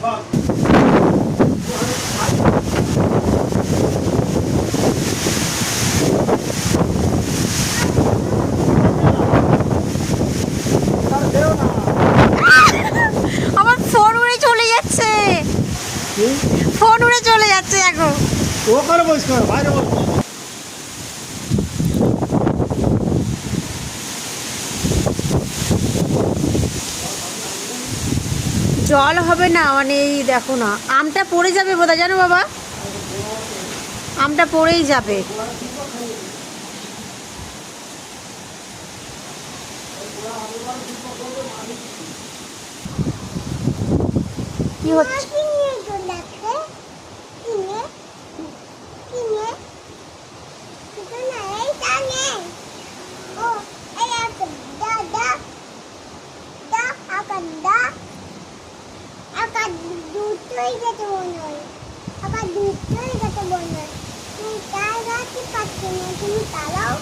আমার ফোন উড়ে চলে যাচ্ছে, ফোন উড়ে চলে যাচ্ছে এখন। ওখানে বস কর, বাইরে বস। জল হবে না, মানে এই দেখো না, আমটা পড়ে যাবে বোধহয়, জানো বাবা, আমটা পড়েই যাবে। কি হচ্ছে? দুটোই যেতে মনে হয়, আবার দুটোই যেতে মনে হয়। তুমি তার গাছই পাচ্ছ না, তুমি তারাও